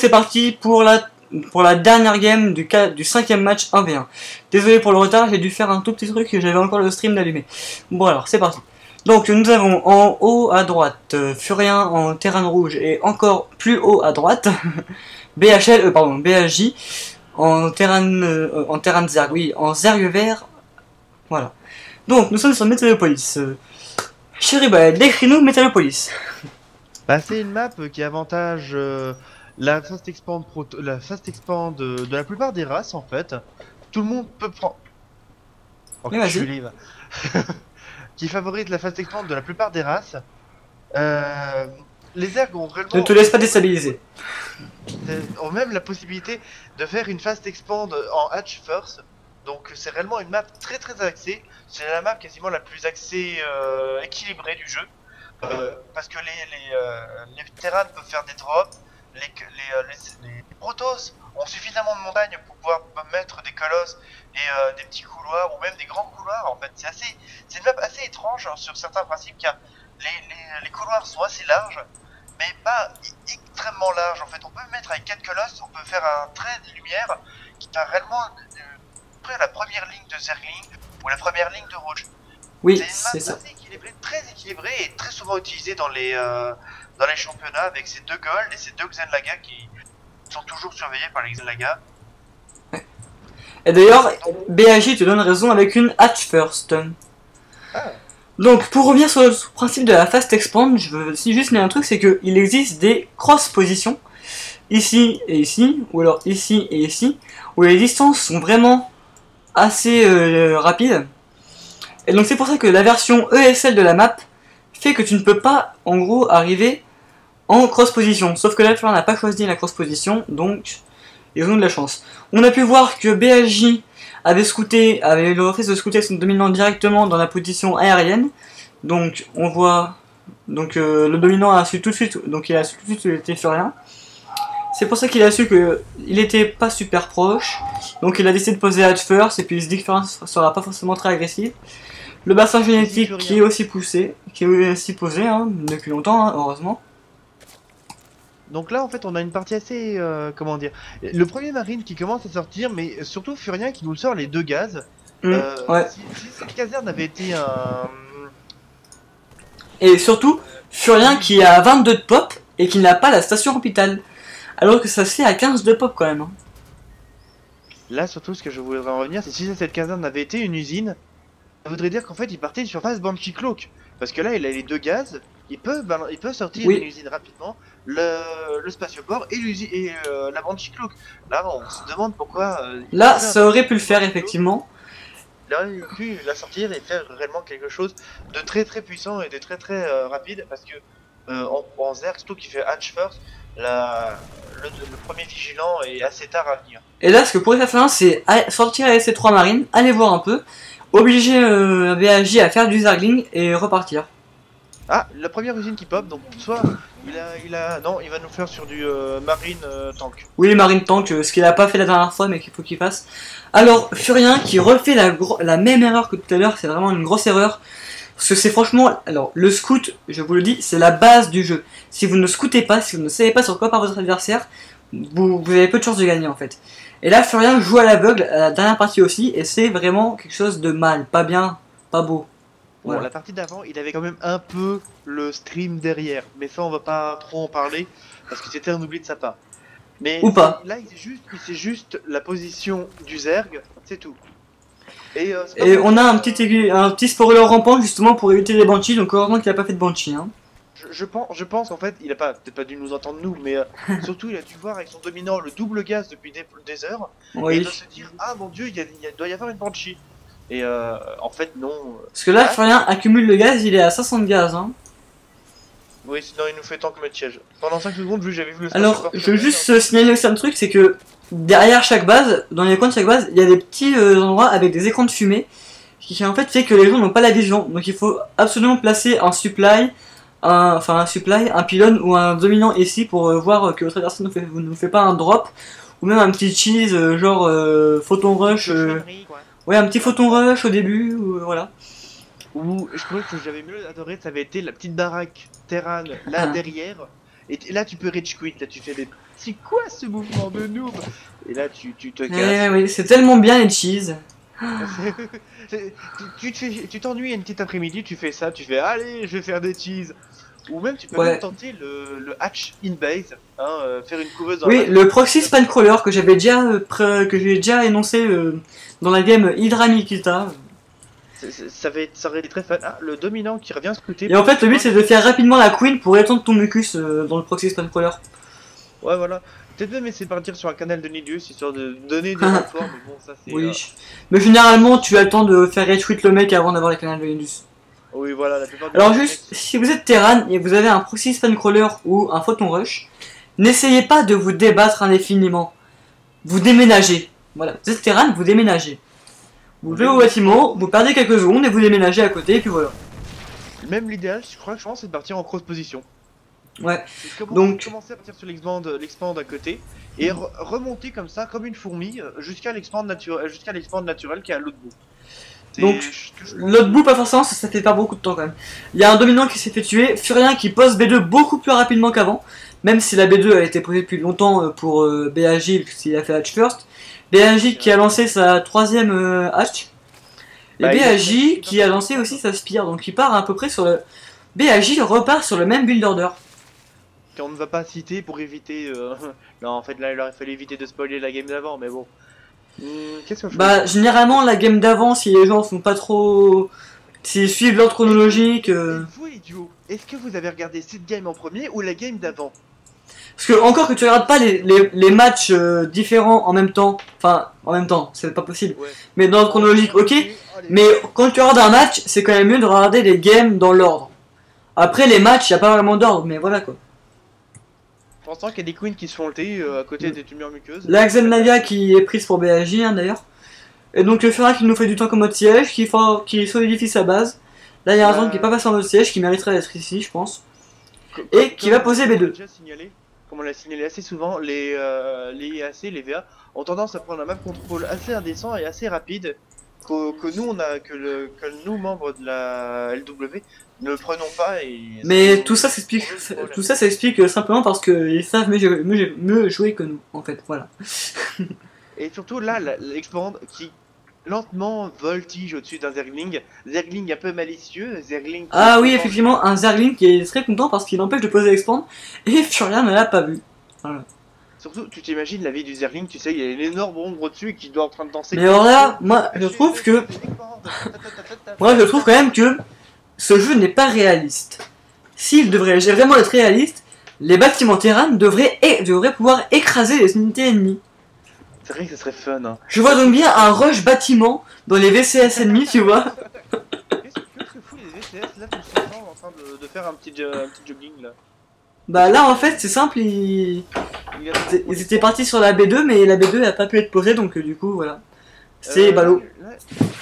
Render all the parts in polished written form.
c'est parti pour la dernière game du cinquième match 1v1. Désolé pour le retard, j'ai dû faire un tout petit truc et j'avais encore le stream d'allumé. Bon alors, c'est parti. Donc nous avons en haut à droite Furien en terrain rouge et encore plus haut à droite BHJ en terrain de zerg, oui, en zerg vert. Voilà. Donc nous sommes sur Metalopolis. Chéribald, décris-nous Metalopolis. Bah, c'est une map qui avantage la fast expand, de la plupart des races en fait. Tout le monde peut prendre. Oui, vas-y. Qui favorise la fast expand de la plupart des races. Les ergs ont réellement. Ne te laisse pas déstabiliser. Ont même la possibilité de faire une fast expand en hatch first. Donc c'est réellement une map très très axée. C'est la map quasiment la plus axée équilibrée du jeu. Parce que les terrains peuvent faire des drops, les protos ont suffisamment de montagnes pour pouvoir mettre des colosses et des petits couloirs ou même des grands couloirs. En fait, c'est une map assez étrange sur certains principes car les couloirs sont assez larges, mais pas extrêmement larges. En fait, on peut mettre avec 4 colosses, on peut faire un trait de lumière qui va réellement près la première ligne de Zergling ou la première ligne de Rouge. Oui, c'est ça. Très équilibré et très souvent utilisé dans les championnats avec ces deux Gold et ces deux Xenlaga qui sont toujours surveillés par les Xenlaga. Et d'ailleurs, BAJ te donne raison avec une hatch first. Ah. Donc, pour revenir sur le principe de la fast expand, je veux aussi juste dire un truc, c'est qu'il existe des cross-positions, ici et ici, ou alors ici et ici, où les distances sont vraiment assez rapides. Et donc c'est pour ça que la version ESL de la map fait que tu ne peux pas, en gros, arriver en cross-position. Sauf que là, tu n'a pas choisi la cross-position, donc ils ont de la chance. On a pu voir que BHJ avait le réflexe de scouter son dominant directement dans la position aérienne. Donc on voit, le dominant a su tout de suite, donc il a su tout de suite qu'il était Furien. C'est pour ça qu'il a su qu'il était pas super proche. Donc il a décidé de poser Hatch first, et puis il se dit que Furien sera pas forcément très agressif. Le bassin génétique qui est aussi posé depuis longtemps, hein, heureusement. Donc là en fait on a une partie assez, comment dire, le premier marine qui commence à sortir, mais surtout Furien qui nous sort les deux gaz. Ouais. Si cette caserne avait été un... Et surtout, Furien qui a 22 de pop et qui n'a pas la station hôpital. Alors que ça se fait à 15 de pop quand même. Hein. Là surtout ce que je voudrais en revenir, c'est si cette caserne avait été une usine, ça voudrait dire qu'en fait il partait sur phase Banshee Cloak. Parce que là il a les deux gaz, il peut sortir une usine rapidement, le spatioport et la Banshee Cloak. Là on se demande pourquoi... là ça aurait pu le faire effectivement. Là il aurait pu la sortir et faire réellement quelque chose de très très puissant et de très très rapide. Parce que en Zerg, surtout qui fait Hatch First, le premier vigilant est assez tard à venir. Et là ce que pourrait faire c'est sortir avec ces 3 marines, aller voir un peu, obliger BHJ à faire du Zergling et repartir. Ah, la première usine qui pop, donc soit il va nous faire sur du marine tank. Oui, marine tank, ce qu'il a pas fait la dernière fois mais qu'il faut qu'il fasse. Alors, Furien qui refait la même erreur que tout à l'heure, c'est vraiment une grosse erreur. Parce que c'est franchement, alors le scout, je vous le dis, c'est la base du jeu. Si vous ne scoutez pas, si vous ne savez pas sur quoi part votre adversaire, vous avez peu de chances de gagner en fait. Et là, Furien joue à l'aveugle à la dernière partie aussi, et c'est vraiment quelque chose de mal, pas bien, pas beau. Bon, la partie d'avant, il avait quand même un peu le stream derrière, mais ça on va pas trop en parler, parce que c'était un oubli de sa part. Mais ou pas. Là, c'est juste la position du Zerg, c'est tout. Et on a un petit spoiler rampant justement pour éviter les Banshees, donc heureusement qu'il a pas fait de Banshee. Hein. Je pense en fait, il a peut-être pas dû nous entendre nous, mais surtout il a dû voir avec son dominant le double gaz depuis des heures, oui. Et il doit se dire ah mon dieu, il doit y avoir une Banshee. Et en fait non. Parce que là, Furien accumule le gaz, il est à 500 de gaz. Hein. Oui, sinon il nous fait tant que mettre siège. Pendant 5 secondes, vu que j'avais vu le... Alors, je veux juste signaler aussi un truc, c'est que derrière chaque base, dans les coins de chaque base, il y a des petits endroits avec des écrans de fumée, qui en fait fait que les gens n'ont pas la vision. Donc il faut absolument placer un supply, un pylône ou un dominant ici pour voir que votre adversaire ne nous fait pas un drop, ou même un petit cheese, genre photon rush, ouais, un petit photon rush au début, voilà. Ou je trouvais que j'avais mieux adoré, ça avait été la petite baraque Terran là derrière, et là tu peux rage quit, là tu fais des c'est quoi ce mouvement de noob? Et là, tu te Eh casses. oui, c'est tellement bien les cheese. Tu t'ennuies une petite après-midi, tu fais ça, tu fais allez, je vais faire des cheese. Ou même tu peux Ouais. même tenter le hatch in base, hein, faire une couveuse dans Oui, la le proxy span crawler que j'avais déjà, que j'ai déjà énoncé dans la game Hydra Nikita. ça aurait été très fun. Ah, le dominant qui revient scouter. Et en fait, le but c'est de faire rapidement la queen pour étendre ton mucus dans le proxy span crawler. Ouais, voilà. Peut-être même essayer de partir sur un canal de Nidius, histoire de donner des renforts, mais bon, ça c'est. Oui. Mais généralement, tu as le temps de faire retweet le mec avant d'avoir le canal de Nidus. Oui, voilà, la plupart du Alors temps, juste, si vous êtes Terran et vous avez un proxy span crawler ou un photon rush, n'essayez pas de vous débattre indéfiniment. Vous déménagez. Voilà, vous êtes Terran, vous déménagez. Vous jouez au bâtiment, vous perdez quelques secondes et vous déménagez à côté et puis voilà. Même l'idéal, je pense, c'est de partir en cross position. Ouais. Donc commencer à partir sur l'expand à côté et remonter comme ça, comme une fourmi, jusqu'à l'expand naturel qui est à l'autre bout. Donc, l'autre bout, pas forcément, ça fait pas beaucoup de temps quand même. Il y a un dominant qui s'est fait tuer, Furien qui pose B2 beaucoup plus rapidement qu'avant, même si la B2 a été posée depuis longtemps pour BAJ, s'il a fait hatch first. BAJ qui a lancé sa troisième hatch, et BAJ qui a lancé aussi sa spire, donc il part à peu près sur le... BAJ repart sur le même build order. Qu'on ne va pas citer pour éviter... Non, en fait là, il aurait fallu éviter de spoiler la game d'avant, mais bon. Qu'est-ce que je Bah, généralement, la game d'avant, si les gens sont pas trop... S'ils suivent l'ordre chronologique... Et vous, idiot, est-ce que vous avez regardé cette game en premier ou la game d'avant? Parce que, encore que tu regardes pas les matchs différents en même temps, enfin, en même temps, c'est pas possible, ouais. Mais dans l'ordre chronologique, ok, mais quand tu regardes un match, c'est quand même mieux de regarder les games dans l'ordre. Après, les matchs, y a pas vraiment d'ordre, mais voilà quoi. Je pense qu'il y a des queens qui se font ulter à côté des tumeurs muqueuses. La Xelnaga qui est prise pour BAJ, hein, d'ailleurs. Et donc le Fura qui nous fait du temps comme mode siège, qui solidifie sa base. Là, il y a un zone qui est pas passé en mode siège, qui mériterait d'être ici, je pense. Et qui va poser B2. Comme on l'a signalé assez souvent, les IAC, les VA, ont tendance à prendre un map contrôle assez indécent et assez rapide que nous, membres de la LW, ne prenons pas. Mais tout ça s'explique simplement parce qu'ils savent mieux jouer que nous, en fait, voilà. Et surtout là, l'expand qui lentement voltige au-dessus d'un Zergling. Zergling un peu malicieux, Zergling... Ah oui, effectivement, un Zergling qui est très content parce qu'il empêche de poser l'expand, et Furien ne l'a pas vu. Voilà. Surtout, tu t'imagines la vie du Zergling, tu sais, il y a une énorme ombre au-dessus qui doit en train de danser. Mais alors là, moi, je trouve que... Moi, je trouve quand même que ce jeu n'est pas réaliste. S'il devrait vraiment être réaliste, les bâtiments Terran devraient pouvoir écraser les unités ennemies. C'est vrai que ce serait fun, hein. Je vois donc bien un rush bâtiment dans les VCS ennemis, tu vois. Qu'est-ce que foutent les VCS là tous ensemble en train de faire un petit jogging là? Bah là en fait c'est simple, ils étaient partis sur la B2 mais la B2 n'a pas pu être posée donc du coup voilà. C'est ballot. Là,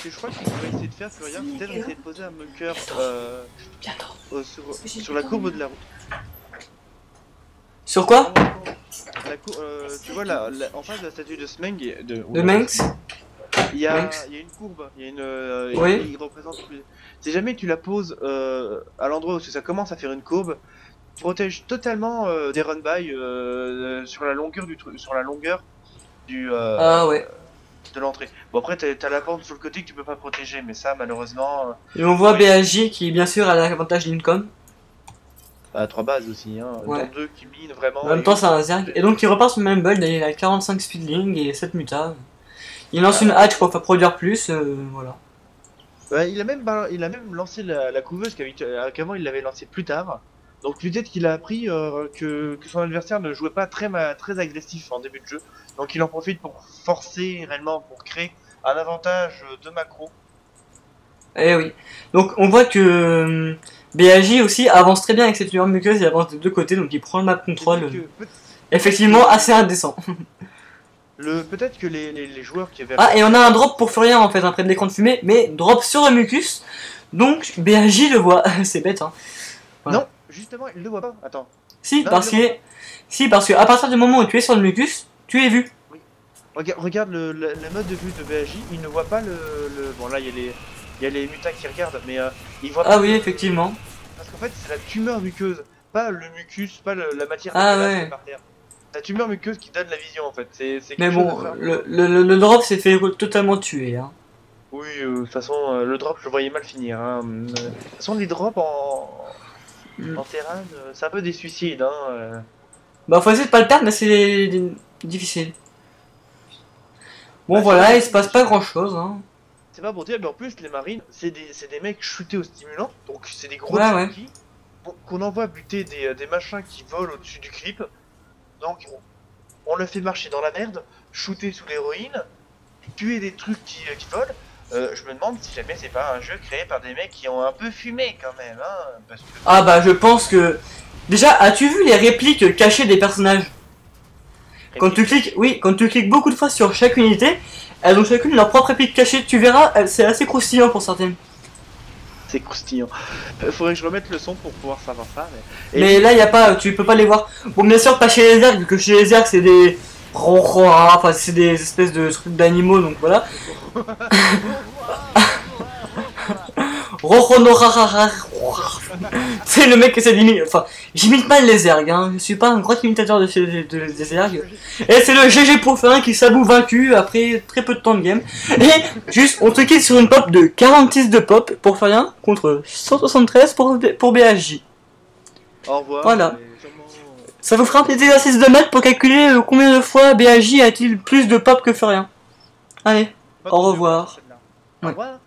je crois qu'il pourrait essayer de faire Furien, peut-être essayer de poser un bunker sur la courbe de la route. Sur quoi? Tu vois en face de la statue de Smeng, de Manx. Il y a une courbe, il y a une oui. il représente plus. Si jamais tu la poses à l'endroit où ça commence à faire une courbe, protège totalement des run by sur la longueur ah ouais. de l'entrée. Bon après t'as la pente sur le côté que tu peux pas protéger, mais ça malheureusement. Et on voit BAJ qui bien sûr a l'avantage d'Incom. À 3 bases aussi, hein. Ouais. Dans 2 qui mine vraiment. En même temps c'est un Zerg. Et donc il repart sur le même build, il a 45 speedling et 7 mutas. Il lance une hatch pour faire produire plus, voilà. Ouais, il a même lancé la couveuse qu'avant il l'avait lancée plus tard. Donc peut-être qu'il a appris que son adversaire ne jouait pas très agressif en début de jeu. Donc il en profite pour forcer réellement, pour créer un avantage de macro. Eh oui. Donc on voit que BAJ aussi avance très bien avec cette lueur muqueuse, il avance des deux côtés donc il prend le map control. Effectivement assez indécent. Peut-être que les joueurs qui avaient... Ah et on a un drop pour Furien en fait après de l'écran de fumée, mais drop sur le mucus. Donc BAJ le voit, c'est bête hein. Voilà. Non, justement il le voit pas, attends. Si, non, parce que à partir du moment où tu es sur le mucus, tu es vu. Oui. Regarde le mode de vue de BAJ, il ne voit pas Bon là il y a les mutas qui regardent, mais il voit pas... Ah oui effectivement. Parce qu'en fait c'est la tumeur muqueuse, pas le mucus, pas la matière ouais. par terre. Tu meurs mais que ce qui donne la vision en fait. C'est Mais quelque chose bon, à faire. le drop s'est fait totalement tuer. Hein. Oui, de toute façon, le drop, je le voyais mal finir. Hein. De toute façon, les drops Mm. en terrain, c'est un peu des suicides. Hein. Bah, faut essayer de pas le perdre, mais c'est difficile. Bon, Bah, voilà, c'est il se passe pas grand chose. Hein. c'est pas pour dire, mais en plus, les marines, c'est des mecs shootés au stimulant, donc c'est des gros Ouais, ouais. junkies, qu'on envoie buter des machins qui volent au-dessus du clip. Donc, on le fait marcher dans la merde, shooter sous l'héroïne, tuer des trucs qui volent. Je me demande si jamais c'est pas un jeu créé par des mecs qui ont un peu fumé quand même, hein, parce que... Ah bah, je pense que... Déjà, as-tu vu les répliques cachées des personnages? Quand tu cliques, oui, quand tu cliques beaucoup de fois sur chaque unité, elles ont chacune leur propre réplique cachée. Tu verras, c'est assez croustillant pour certaines. C'est croustillant. Faudrait que je remette le son pour pouvoir savoir ça. Mais là, y a pas, tu peux pas les voir. Bon, bien sûr, pas chez les ergs, vu que chez les ergs, c'est des... Enfin, c'est des espèces de trucs d'animaux, donc voilà. C'est le mec qui essaie d'imiter. Enfin, j'imite pas les ergs, hein. Je suis pas un grand imitateur des ergs. Et c'est le GG Profin qui s'avoue vaincu après très peu de temps de game. Et juste, on te quitte sur une pop de 46 de pop pour faire rien contre 173 pour BHJ. Au revoir. Voilà. Ça vous fera un petit exercice de maths pour calculer combien de fois BHJ a-t-il plus de pop que Furien. Allez, au revoir. Au revoir.